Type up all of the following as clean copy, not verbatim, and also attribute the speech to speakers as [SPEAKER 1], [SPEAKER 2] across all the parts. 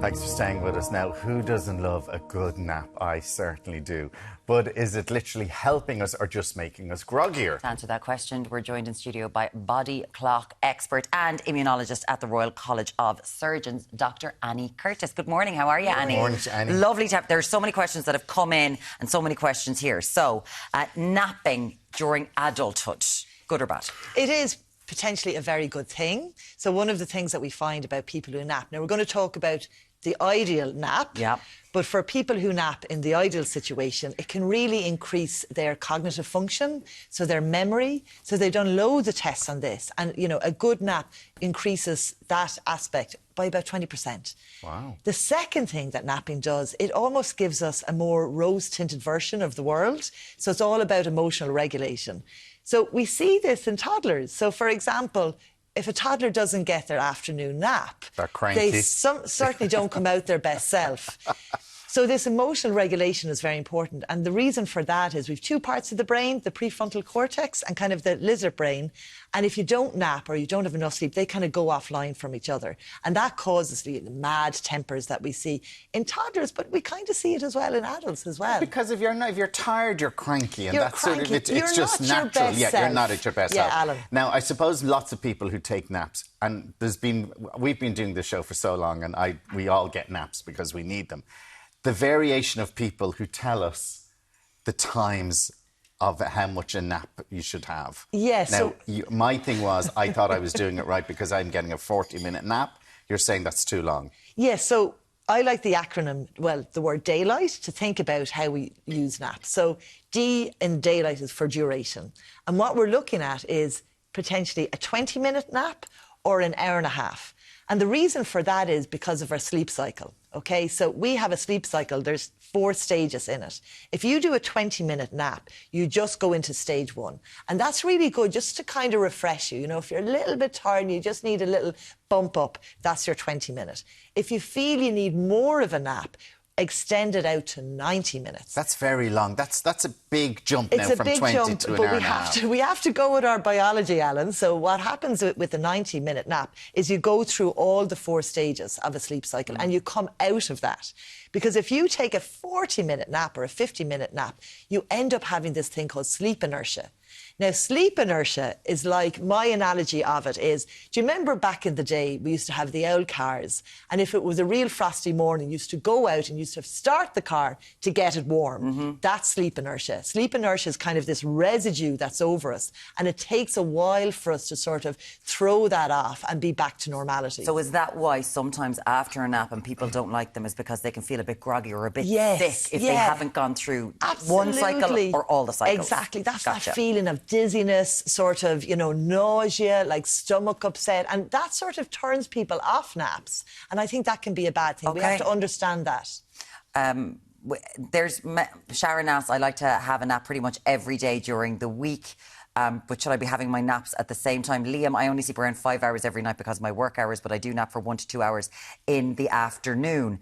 [SPEAKER 1] Thanks for staying with us. Now, who doesn't love a good nap? I certainly do. But is it literally helping us or just making us groggier?
[SPEAKER 2] To answer that question, we're joined in studio by body clock expert and immunologist at the Royal College of Surgeons, Dr. Annie Curtis. Good morning. How are you, Annie?
[SPEAKER 1] Good morning to Annie.
[SPEAKER 2] Lovely to have... There's so many questions that have come in and so many questions here. So, napping during adulthood, good or bad?
[SPEAKER 3] It is potentially a very good thing. So one of the things that we find about people who nap... Now, we're going to talk about the ideal nap.
[SPEAKER 2] Yeah.
[SPEAKER 3] But for people who nap in the ideal situation, it can really increase their cognitive function, so their memory. So they've done loads of tests on this. And, you know, a good nap increases that aspect by about 20%.
[SPEAKER 1] Wow.
[SPEAKER 3] The second thing that napping does, it almost gives us a more rose-tinted version of the world. So it's all about emotional regulation. So we see this in toddlers. So, for example, if a toddler doesn't get their afternoon nap,
[SPEAKER 1] they're cranky.
[SPEAKER 3] They certainly don't come out their best self. So this emotional regulation is very important. And the reason for that is we've two parts of the brain, the prefrontal cortex and kind of the lizard brain. And if you don't nap or you don't have enough sleep, they kind of go offline from each other. And that causes the mad tempers that we see in toddlers, but we kind of see it as well in adults as well.
[SPEAKER 1] Because if you're tired, you're cranky. And
[SPEAKER 3] You're
[SPEAKER 1] that's
[SPEAKER 3] cranky.
[SPEAKER 1] Sort of, it's
[SPEAKER 3] You're
[SPEAKER 1] just
[SPEAKER 3] not your
[SPEAKER 1] natural.
[SPEAKER 3] best
[SPEAKER 1] You're
[SPEAKER 3] self.
[SPEAKER 1] not at your best
[SPEAKER 3] Yeah,
[SPEAKER 1] self.
[SPEAKER 3] Alan.
[SPEAKER 1] Now, I suppose lots of people who take naps, and we've been doing this show for so long, and we all get naps because we need them. The variation of people who tell us the times of how much a nap you should have.
[SPEAKER 3] Yes.
[SPEAKER 1] Now, my thing was, I thought I was doing it right because I'm getting a 40-minute nap. You're saying that's too long.
[SPEAKER 3] Yes, so I like the acronym, well, the word daylight, to think about how we use naps. So D in daylight is for duration. And what we're looking at is potentially a 20-minute nap or an hour and a half. And the reason for that is because of our sleep cycle, OK? So we have a sleep cycle. There's 4 stages in it. If you do a 20-minute nap, you just go into stage 1. And that's really good just to kind of refresh you. You know, if you're a little bit tired and you just need a little bump up, that's your 20-minute. If you feel you need more of a nap, extend it out to 90 minutes.
[SPEAKER 1] That's very long. That's a big jump now from 20 to an hour and a half.
[SPEAKER 3] We have to go with our biology, Alan. So what happens with the 90-minute nap is you go through all the 4 stages of a sleep cycle and you come out of that. Because if you take a 40-minute nap or a 50-minute nap, you end up having this thing called sleep inertia. Now, sleep inertia is like, my analogy of it is, do you remember back in the day, we used to have the old cars, and if it was a real frosty morning, you used to go out and you used to start the car to get it warm. Mm-hmm. That's sleep inertia. Sleep inertia is kind of this residue that's over us, and it takes a while for us to sort of throw that off and be back to normality.
[SPEAKER 2] So is that why sometimes after a nap and people don't like them is because they can feel a bit groggy or a bit sick if they haven't gone through one cycle or all the cycles?
[SPEAKER 3] Exactly. That's that feeling of dizziness, sort of, you know, nausea, like stomach upset, and that sort of turns people off naps. And I think that can be a bad thing. We have to understand that.
[SPEAKER 2] There's Sharon asks, I like to have a nap pretty much every day during the week. But should I be having my naps at the same time? Liam, I only sleep around 5 hours every night because of my work hours, but I do nap for 1 to 2 hours in the afternoon.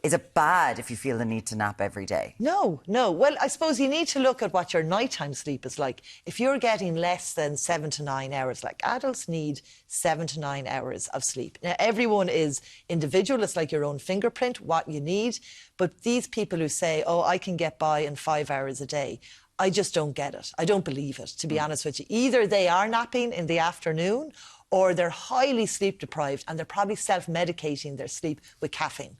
[SPEAKER 2] Is it bad if you feel the need to nap every day?
[SPEAKER 3] No. Well, I suppose you need to look at what your nighttime sleep is like. If you're getting less than 7 to 9 hours, like adults need 7 to 9 hours of sleep. Now, everyone is individual. It's like your own fingerprint, what you need. But these people who say, oh, I can get by in 5 hours a day, I just don't get it. I don't believe it, to be honest with you. Either they are napping in the afternoon or they're highly sleep deprived and they're probably self-medicating their sleep with caffeine.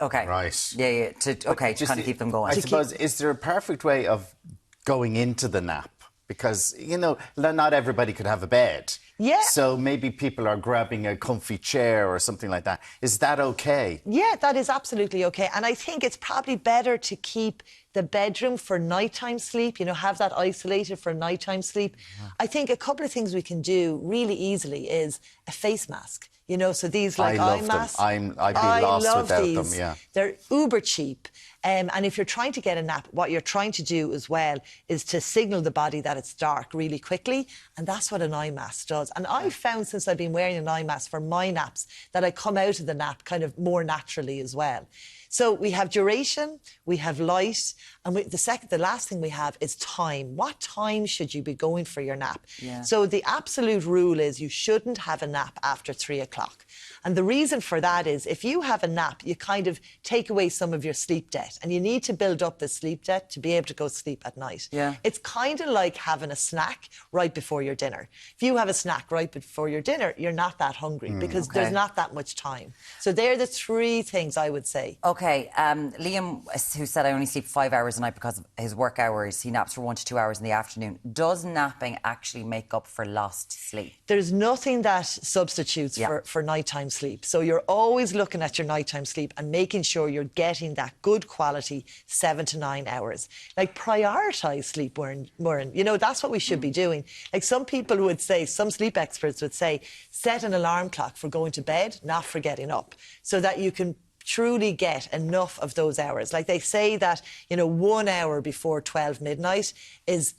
[SPEAKER 2] OK.
[SPEAKER 1] Right.
[SPEAKER 2] Yeah. To kind of keep them going.
[SPEAKER 1] I suppose, is there a perfect way of going into the nap? Because, you know, not everybody could have a bed.
[SPEAKER 3] Yeah.
[SPEAKER 1] So maybe people are grabbing a comfy chair or something like that. Is that OK?
[SPEAKER 3] Yeah, that is absolutely OK. And I think it's probably better to keep the bedroom for nighttime sleep, you know, have that isolated for nighttime sleep. Yeah. I think a couple of things we can do really easily is a face mask. You know, so these like eye masks.
[SPEAKER 1] I'd be lost without them, yeah.
[SPEAKER 3] They're uber cheap. And if you're trying to get a nap, what you're trying to do as well is to signal the body that it's dark really quickly. And that's what an eye mask does. And I've found since I've been wearing an eye mask for my naps that I come out of the nap kind of more naturally as well. So we have duration, we have light, and the last thing we have is time. What time should you be going for your nap?
[SPEAKER 2] Yeah.
[SPEAKER 3] So the absolute rule is you shouldn't have a nap after 3 o'clock. And the reason for that is if you have a nap, you kind of take away some of your sleep debt, and you need to build up the sleep debt to be able to go sleep at night.
[SPEAKER 2] Yeah.
[SPEAKER 3] It's kind of like having a snack right before your dinner. If you have a snack right before your dinner, you're not that hungry because there's not that much time. So they're the 3 things I would say.
[SPEAKER 2] Okay, Liam, who said I only sleep 5 hours a night because of his work hours, he naps for 1 to 2 hours in the afternoon. Does napping actually make up for lost sleep?
[SPEAKER 3] There's nothing that substitutes for nighttime sleep. So you're always looking at your nighttime sleep and making sure you're getting that good quality 7 to 9 hours. Like, prioritise sleep, Muireann. You know, that's what we should be doing. Like, some people would say, some sleep experts would say, set an alarm clock for going to bed, not for getting up, so that you can truly get enough of those hours. Like, they say that, you know, 1 hour before 12 midnight is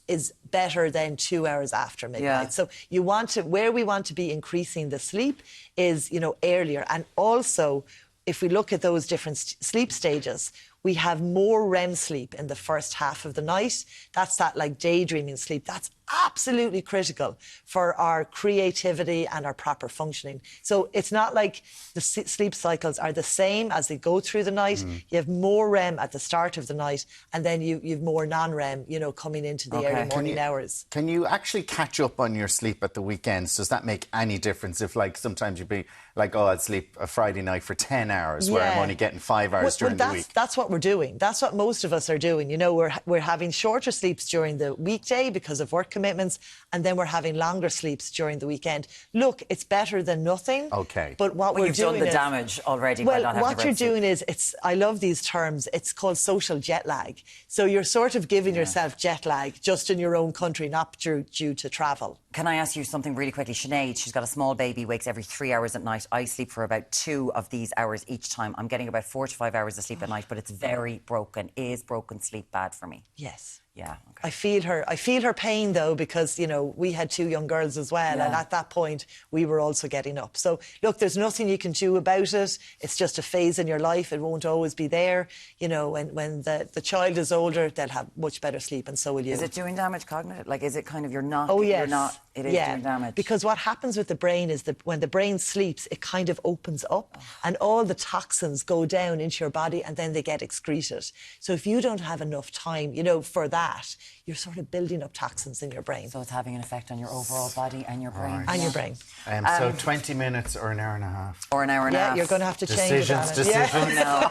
[SPEAKER 3] better than 2 hours after midnight.
[SPEAKER 2] Yeah.
[SPEAKER 3] So you want to, where we want to be increasing the sleep is, you know, earlier. And also, if we look at those different sleep stages, we have more REM sleep in the first half of the night. That's that like daydreaming sleep. That's absolutely critical for our creativity and our proper functioning. So it's not like the sleep cycles are the same as they go through the night. You have more REM at the start of the night, and then you've more non-REM, you know, coming into the early morning hours.
[SPEAKER 1] Can you actually catch up on your sleep at the weekends? Does that make any difference? If, like, sometimes you'd be like, oh, I'd sleep a Friday night for 10 hours where I'm only getting 5 hours during the week.
[SPEAKER 3] That's what we're doing. That's what most of us are doing. You know, we're having shorter sleeps during the weekday because of work commitments, and then we're having longer sleeps during the weekend. Look, it's better than nothing.
[SPEAKER 1] Okay.
[SPEAKER 3] But what we're
[SPEAKER 2] you've
[SPEAKER 3] doing
[SPEAKER 2] done the damage already by not having
[SPEAKER 3] what you're doing is, I love these terms, it's called social jet lag. So you're sort of giving yourself jet lag just in your own country, not due to travel.
[SPEAKER 2] Can I ask you something really quickly? Sinead, she's got a small baby, wakes every 3 hours at night. I sleep for about 2 of these hours each time. I'm getting about 4 to 5 hours of sleep at night, but it's very broken. Is broken sleep bad for me?
[SPEAKER 3] Yes.
[SPEAKER 2] Yeah, okay.
[SPEAKER 3] I feel her pain, though, because, you know, we had 2 young girls as well, and at that point we were also getting up. So look, there's nothing you can do about it. It's just a phase in your life. It won't always be there. You know, when the child is older, they'll have much better sleep, and so will you.
[SPEAKER 2] Is it doing damage cognitive? Like, is it kind of you're not?
[SPEAKER 3] Oh, yes.
[SPEAKER 2] You're not. It is doing damage.
[SPEAKER 3] Because what happens with the brain is that when the brain sleeps, it kind of opens up and all the toxins go down into your body, and then they get excreted. So if you don't have enough time, you know, for that, you're sort of building up toxins in your brain.
[SPEAKER 2] So it's having an effect on your overall body and your brain.
[SPEAKER 1] Right.
[SPEAKER 3] And your brain.
[SPEAKER 1] So 20 minutes or an hour and a half?
[SPEAKER 2] Or an hour and a half.
[SPEAKER 3] Yeah, you're going to have to change it.
[SPEAKER 1] Decisions.
[SPEAKER 2] No.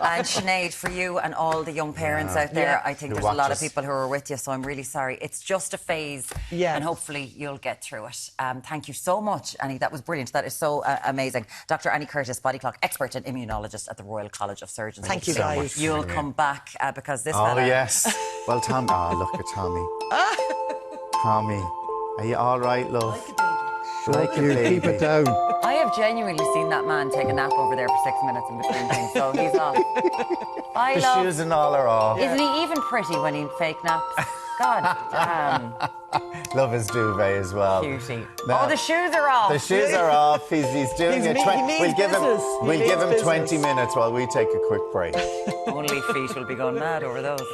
[SPEAKER 2] And Sinead, for you and all the young parents out there, I think there's a lot of people who are with you, so I'm really sorry. It's just a phase, and hopefully you'll get through it. Thank you so much, Annie. That was brilliant. That is so amazing. Dr. Annie Curtis, body clock expert and immunologist at the Royal College of Surgeons.
[SPEAKER 3] Thank you, guys.
[SPEAKER 2] You'll come back because this
[SPEAKER 1] Oh, yes. Well, Tommy. Oh, look at Tommy. Tommy, are you all right, love? Like a baby.
[SPEAKER 4] Keep it down.
[SPEAKER 2] I have genuinely seen that man take a nap over there for 6 minutes in between things, so he's off. Bye,
[SPEAKER 1] The
[SPEAKER 2] love.
[SPEAKER 1] shoes and all are off.
[SPEAKER 2] Isn't he even pretty when he fake naps? God damn.
[SPEAKER 1] Love his duvet as well.
[SPEAKER 2] Cutie.
[SPEAKER 1] Now,
[SPEAKER 2] Oh, the shoes are off.
[SPEAKER 1] the shoes are off. He's doing
[SPEAKER 3] He
[SPEAKER 1] it.
[SPEAKER 3] means
[SPEAKER 1] We'll give him.
[SPEAKER 3] business. He
[SPEAKER 1] We'll give him
[SPEAKER 3] means
[SPEAKER 1] 20
[SPEAKER 3] business.
[SPEAKER 1] minutes while we take a quick break.
[SPEAKER 2] Only feet will be going mad over those.